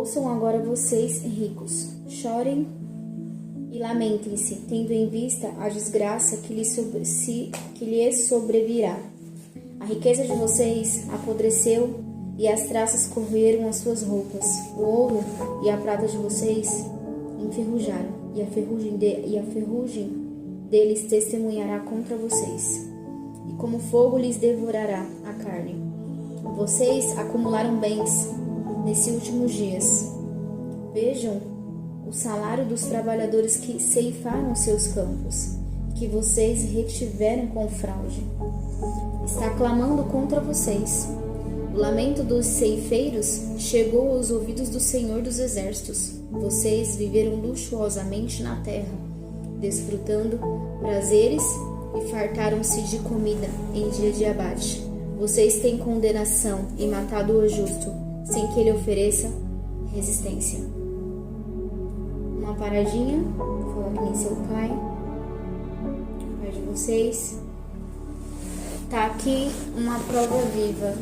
Ouçam agora vocês, ricos, chorem e lamentem-se, tendo em vista a desgraça que lhes sobrevirá. A riqueza de vocês apodreceu e as traças corroeram as suas roupas. O ouro e a prata de vocês enferrujaram, e a ferrugem deles testemunhará contra vocês. E como fogo lhes devorará a carne. Vocês acumularam bens nesses últimos dias. Vejam o salário dos trabalhadores que ceifaram seus campos, que vocês retiveram com fraude. Está clamando contra vocês. O lamento dos ceifeiros chegou aos ouvidos do Senhor dos Exércitos. Vocês viveram luxuosamente na terra, desfrutando prazeres e fartaram-se de comida em dia de abate. Vocês têm condenação e matado o justo, sem que ele ofereça resistência. Uma paradinha, vou falar que nem seu pai de vocês. Tá aqui uma prova viva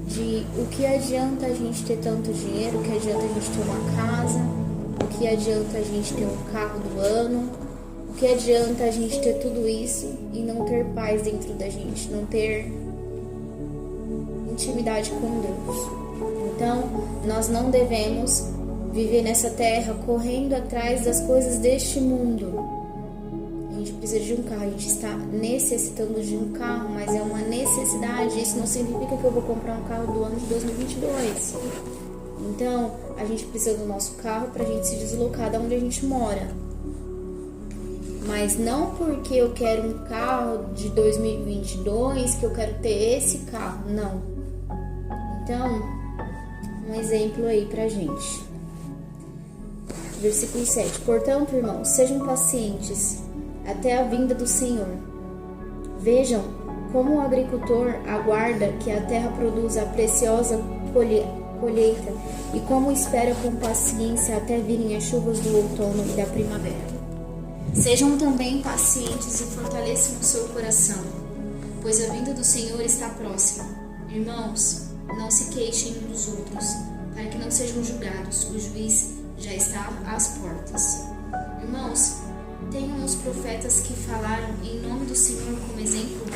de o que adianta a gente ter tanto dinheiro, o que adianta a gente ter uma casa, o que adianta a gente ter um carro do ano, o que adianta a gente ter tudo isso e não ter paz dentro da gente, não ter intimidade com Deus. Então, nós não devemos viver nessa terra correndo atrás das coisas deste mundo. A gente precisa de um carro, a gente está necessitando de um carro, mas é uma necessidade. Isso não significa que eu vou comprar um carro do ano de 2022. Então, a gente precisa do nosso carro para a gente se deslocar da onde a gente mora. Mas não porque eu quero um carro de 2022 que eu quero ter esse carro, não. Então, um exemplo aí pra gente. Versículo 7. Portanto, irmãos, sejam pacientes até a vinda do Senhor. Vejam como o agricultor aguarda que a terra produza a preciosa colheita e como espera com paciência até virem as chuvas do outono e da primavera. Sejam também pacientes e fortaleçam o seu coração, pois a vinda do Senhor está próxima. Irmãos, não se queixem uns dos outros, para que não sejam julgados. O juiz já está às portas. Irmãos, tenham os profetas que falaram em nome do Senhor como exemplo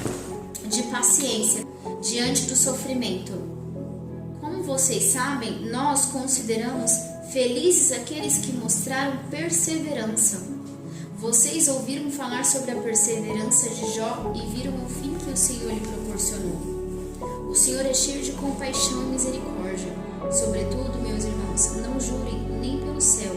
de paciência diante do sofrimento. Como vocês sabem, nós consideramos felizes aqueles que mostraram perseverança. Vocês ouviram falar sobre a perseverança de Jó e viram o fim que o Senhor lhe proporcionou. O Senhor é cheio de compaixão e misericórdia. Sobretudo, meus irmãos, não jurem nem pelo céu,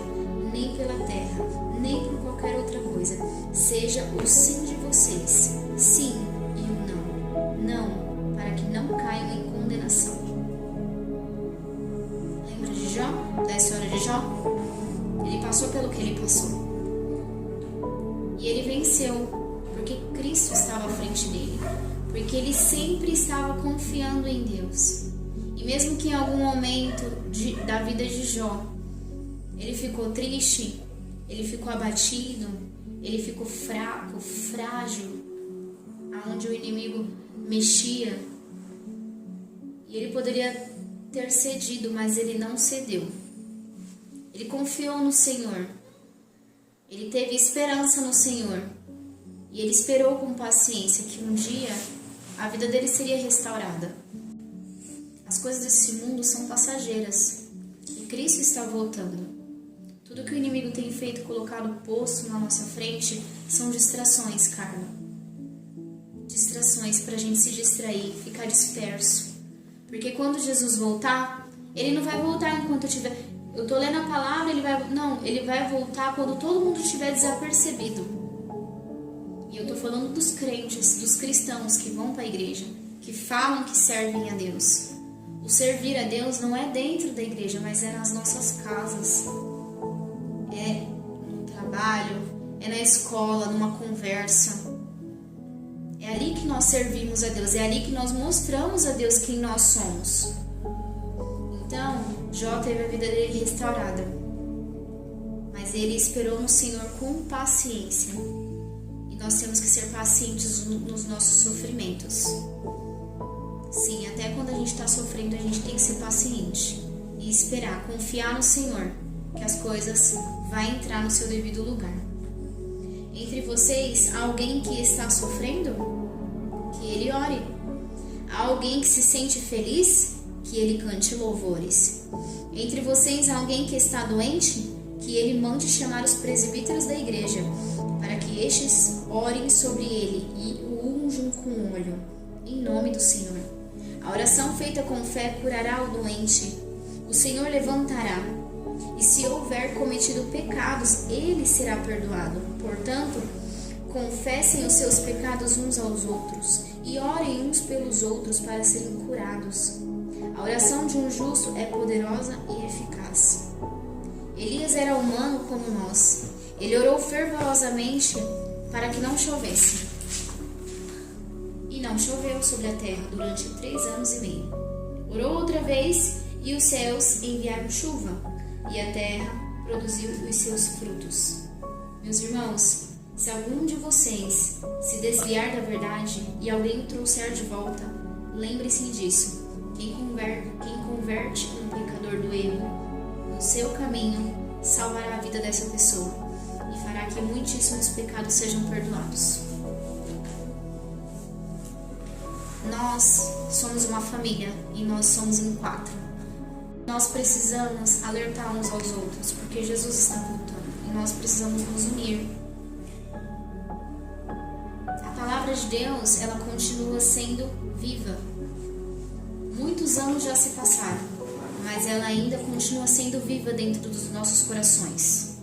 nem pela terra, nem por qualquer outra coisa. Seja o sim de vocês, sim, e o não, não, para que não caiam em condenação. Lembra de Jó? Da história de Jó? Ele passou pelo que ele passou. E ele venceu, porque Cristo estava à frente dele. Porque ele sempre estava confiando em Deus. E mesmo que em algum momento da vida de Jó, ele ficou triste, ele ficou abatido, ele ficou fraco, frágil, aonde o inimigo mexia. E ele poderia ter cedido, mas ele não cedeu. Ele confiou no Senhor. Ele teve esperança no Senhor. E ele esperou com paciência que um dia a vida dele seria restaurada. As coisas desse mundo são passageiras e Cristo está voltando. Tudo que o inimigo tem feito, colocado posto na nossa frente, são distrações, carne. Distrações para a gente se distrair, ficar disperso. Porque quando Jesus voltar, ele não vai voltar enquanto eu tiver... Eu estou lendo a palavra, ele vai voltar quando todo mundo estiver desapercebido. E eu estou falando dos crentes, dos cristãos que vão para a igreja, que falam que servem a Deus. O servir a Deus não é dentro da igreja, mas é nas nossas casas. É no trabalho, é na escola, numa conversa. É ali que nós servimos a Deus, é ali que nós mostramos a Deus quem nós somos. Então, Jó teve a vida dele restaurada. Mas ele esperou no Senhor com paciência. Nós temos que ser pacientes nos nossos sofrimentos. Sim, até quando a gente está sofrendo, a gente tem que ser paciente e e esperar, confiar no Senhor, que as coisas vão entrar no seu devido lugar. Entre vocês, há alguém que está sofrendo? Que ele ore. Há alguém que se sente feliz? Que ele cante louvores. Entre vocês, há alguém que está doente? Que ele mande chamar os presbíteros da igreja, para que estes orem sobre ele e o unjam com óleo, em nome do Senhor. A oração feita com fé curará o doente. O Senhor levantará. E se houver cometido pecados, ele será perdoado. Portanto, confessem os seus pecados uns aos outros e orem uns pelos outros para serem curados. A oração de um justo é poderosa e eficaz. Elias era humano como nós. Ele orou fervorosamente para que não chovesse. E não choveu sobre a terra durante 3 anos e meio. Orou outra vez e os céus enviaram chuva, e a terra produziu os seus frutos. Meus irmãos, se algum de vocês se desviar da verdade e alguém o trouxer de volta, lembre-se disso. Quem converte um pecador do erro no seu caminho salvará a vida dessa pessoa e fará que muitíssimos pecados sejam perdoados. Nós somos uma família e nós somos em 4. Nós precisamos alertar uns aos outros, porque Jesus está voltando e nós precisamos nos unir. A palavra de Deus, ela continua sendo viva. Muitos anos já se passaram, mas ela ainda continua sendo viva dentro dos nossos corações.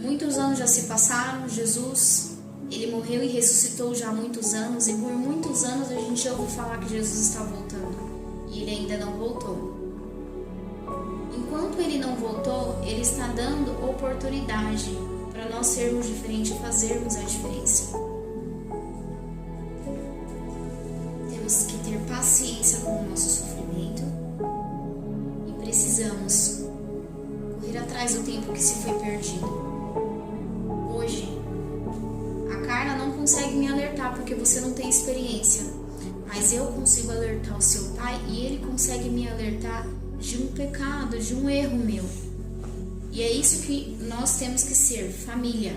Muitos anos já se passaram, Jesus, ele morreu e ressuscitou já há muitos anos, e por muitos anos a gente ouve falar que Jesus está voltando. E ele ainda não voltou. Enquanto ele não voltou, ele está dando oportunidade para nós sermos diferentes e fazermos a diferença. Temos que ter paciência com o nosso sofrimento e precisamos correr atrás do tempo que se foi perdido. Hoje, a Carla não consegue me alertar porque você não tem experiência. Mas eu consigo alertar o seu pai e ele consegue me alertar de um pecado, de um erro meu. E é isso que nós temos que ser, família,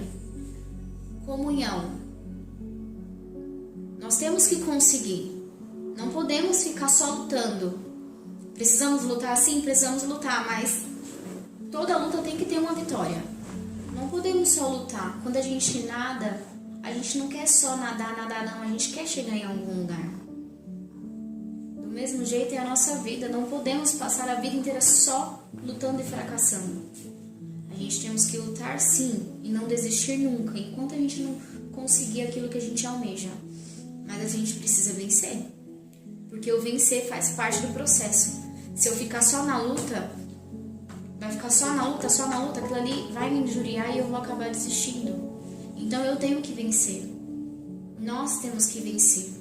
comunhão. Nós temos que conseguir. Não podemos ficar só lutando. Precisamos lutar? Sim, precisamos lutar, mas toda luta tem que ter uma vitória. Não podemos só lutar. Quando a gente nada, a gente não quer só nadar não, a gente quer chegar em algum lugar. Do mesmo jeito é a nossa vida, não podemos passar a vida inteira só lutando e fracassando. A gente temos que lutar sim e não desistir nunca, enquanto a gente não conseguir aquilo que a gente almeja. Mas a gente precisa vencer, porque o vencer faz parte do processo. Se eu ficar só na luta, vai ficar só na luta, aquilo ali vai me injuriar e eu vou acabar desistindo. Então eu tenho que vencer. Nós temos que vencer.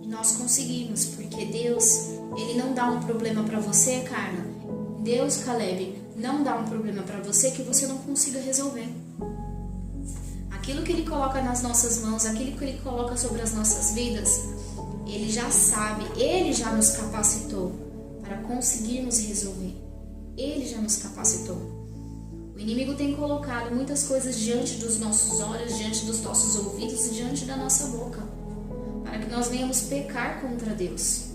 Nós conseguimos, porque Deus, ele não dá um problema para você, Carla. Deus, Caleb, não dá um problema para você que você não consiga resolver. Aquilo que ele coloca nas nossas mãos, aquilo que ele coloca sobre as nossas vidas, ele já sabe, ele já nos capacitou para conseguirmos resolver. Ele já nos capacitou. O inimigo tem colocado muitas coisas diante dos nossos olhos, diante dos nossos ouvidos e diante da nossa boca, para que nós venhamos pecar contra Deus.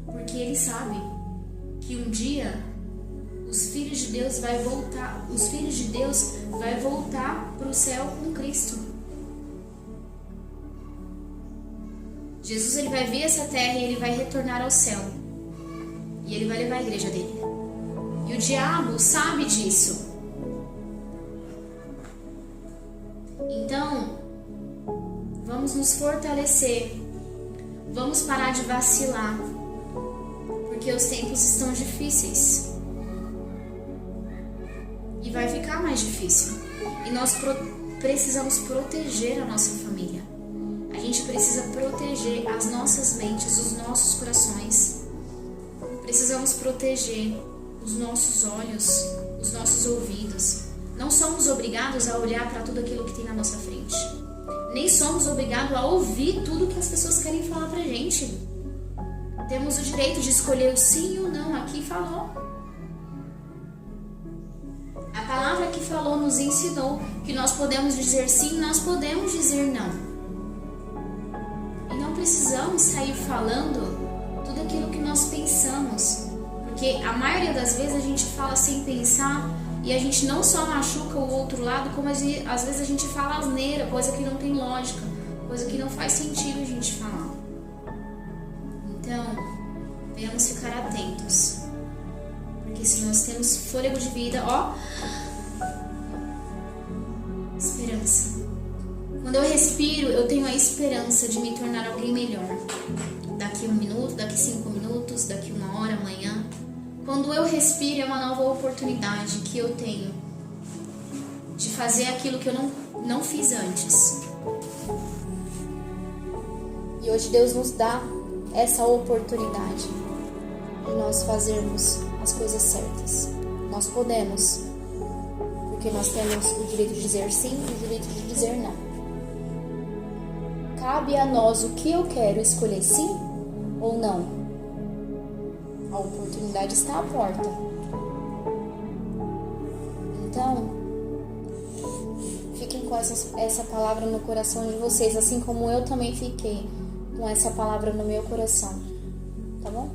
Porque ele sabe que um dia os filhos de Deus vai voltar para o céu com Cristo. Jesus, ele vai vir essa terra e ele vai retornar ao céu. E ele vai levar a igreja dele. E o diabo sabe disso. Então, vamos nos fortalecer. Vamos parar de vacilar. Porque os tempos estão difíceis. E vai ficar mais difícil. E nós precisamos proteger a nossa família. A gente precisa proteger as nossas mentes, os nossos corações. Precisamos proteger os nossos olhos, os nossos ouvidos. Não somos obrigados a olhar para tudo aquilo que tem na nossa frente. Nem somos obrigados a ouvir tudo que as pessoas querem falar pra gente. Temos o direito de escolher o sim ou não. Aqui falou. A palavra que falou nos ensinou que nós podemos dizer sim, nós podemos dizer não. E não precisamos sair falando tudo aquilo que nós pensamos. Porque a maioria das vezes a gente fala sem pensar e a gente não só machuca o outro lado, como às vezes a gente fala asneira, coisa que não tem lógica, coisa que não faz sentido a gente falar. Então, venhamos ficar atentos. Porque se nós temos fôlego de vida, esperança. Quando eu respiro, eu tenho a esperança de me tornar alguém melhor. Daqui 1 minuto, daqui 5 minutos, daqui 1 hora, amanhã. Quando eu respiro, é uma nova oportunidade que eu tenho de fazer aquilo que eu não fiz antes. E hoje Deus nos dá essa oportunidade de nós fazermos as coisas certas. Nós podemos, porque nós temos o direito de dizer sim e o direito de dizer não. Cabe a nós o que eu quero, escolher sim ou não. A oportunidade está à porta. Então, fiquem com essa palavra no coração de vocês, assim como eu também fiquei com essa palavra no meu coração. Tá bom?